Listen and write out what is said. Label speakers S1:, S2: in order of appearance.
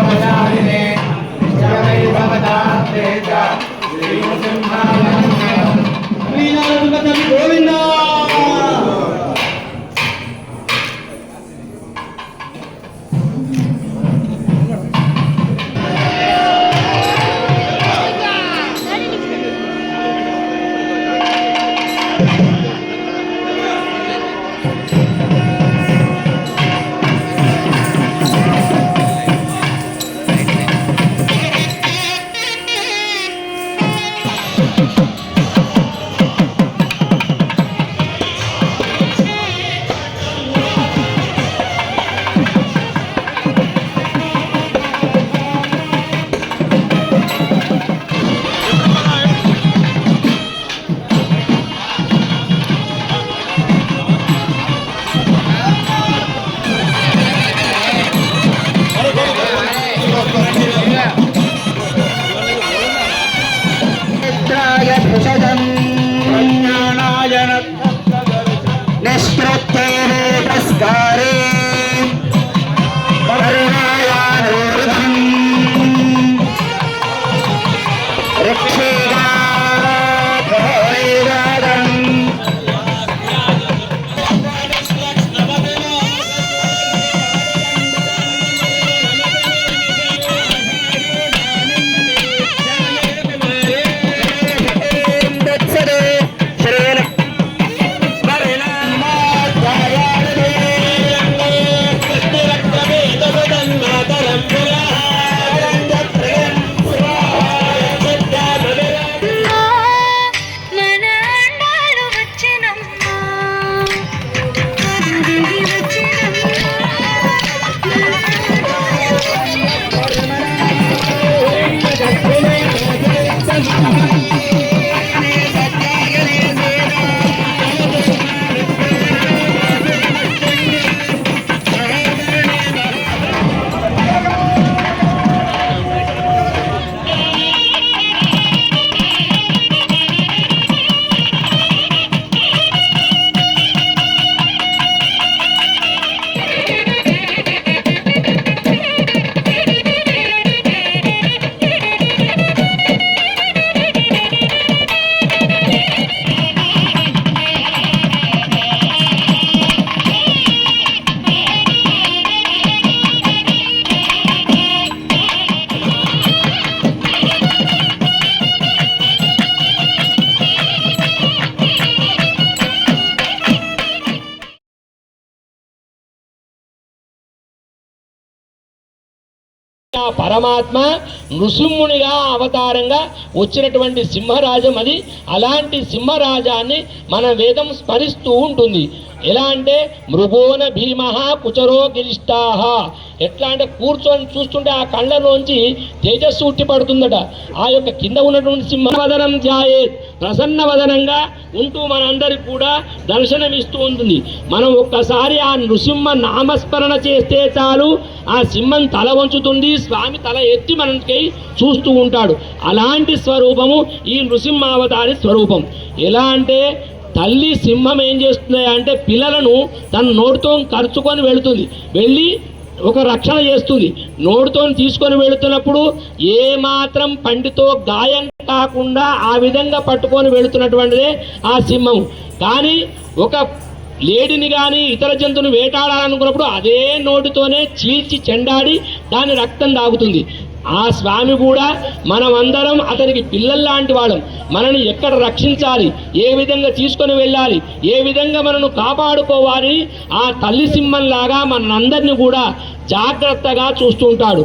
S1: भवदारिणे जय भवदात्रेज श्री नृसिंहाय नमः गोविंद
S2: పరమాత్మ నృసింహునిగా అవతారంగా వచ్చినటువంటి సింహరాజం అది. అలాంటి సింహరాజాన్ని మన వేదం స్మరిస్తూ ఉంటుంది. ఎలా అంటే మృగోన భీమ కుచరో గిరిష్టాహ. ఎట్లా అంటే కూర్చొని చూస్తుంటే ఆ కళ్ళలోంచి తేజస్సు ఉట్టి పడుతుందట. ఆ యొక్క కింద ఉన్నటువంటి సింహవదనం ధ్యాయేత్, ప్రసన్నవదనంగా ఉంటూ మనందరికి కూడా దర్శనమిస్తూ ఉంటుంది. మనం ఒక్కసారి ఆ నృసింహ నామస్మరణ చేస్తే చాలు ఆ సింహం తల వంచుతుంది, స్వామి తల ఎత్తి మనకి చూస్తూ ఉంటాడు. అలాంటి స్వరూపము ఈ నృసింహావతారి స్వరూపం. ఎలా అంటే తల్లి సింహం ఏం చేస్తుంది అంటే పిల్లలను తన నోటితో ఖర్చుకొని వెళుతుంది, వెళ్ళి ఒక రక్షణ చేస్తుంది. నోటితో తీసుకొని వెళుతున్నప్పుడు ఏ మాత్రం పండితో గాయం కాకుండా ఆ విధంగా పట్టుకొని వెళుతున్నటువంటిదే ఆ సింహం. కానీ ఒక లేడిని కానీ ఇతర జంతువుని వేటాడాలనుకున్నప్పుడు అదే నోటితోనే చీల్చి చెండాడి దాని రక్తం తాగుతుంది. ఆ స్వామి కూడా మనమందరం అతనికి పిల్లల్లాంటి వాళ్ళం. మనని ఎక్కడ రక్షించాలి, ఏ విధంగా తీసుకొని వెళ్ళాలి, ఏ విధంగా మనను కాపాడుకోవాలి, ఆ తల్లి సింహంలాగా మనందరినీ కూడా జాగ్రత్తగా చూస్తుంటాడు.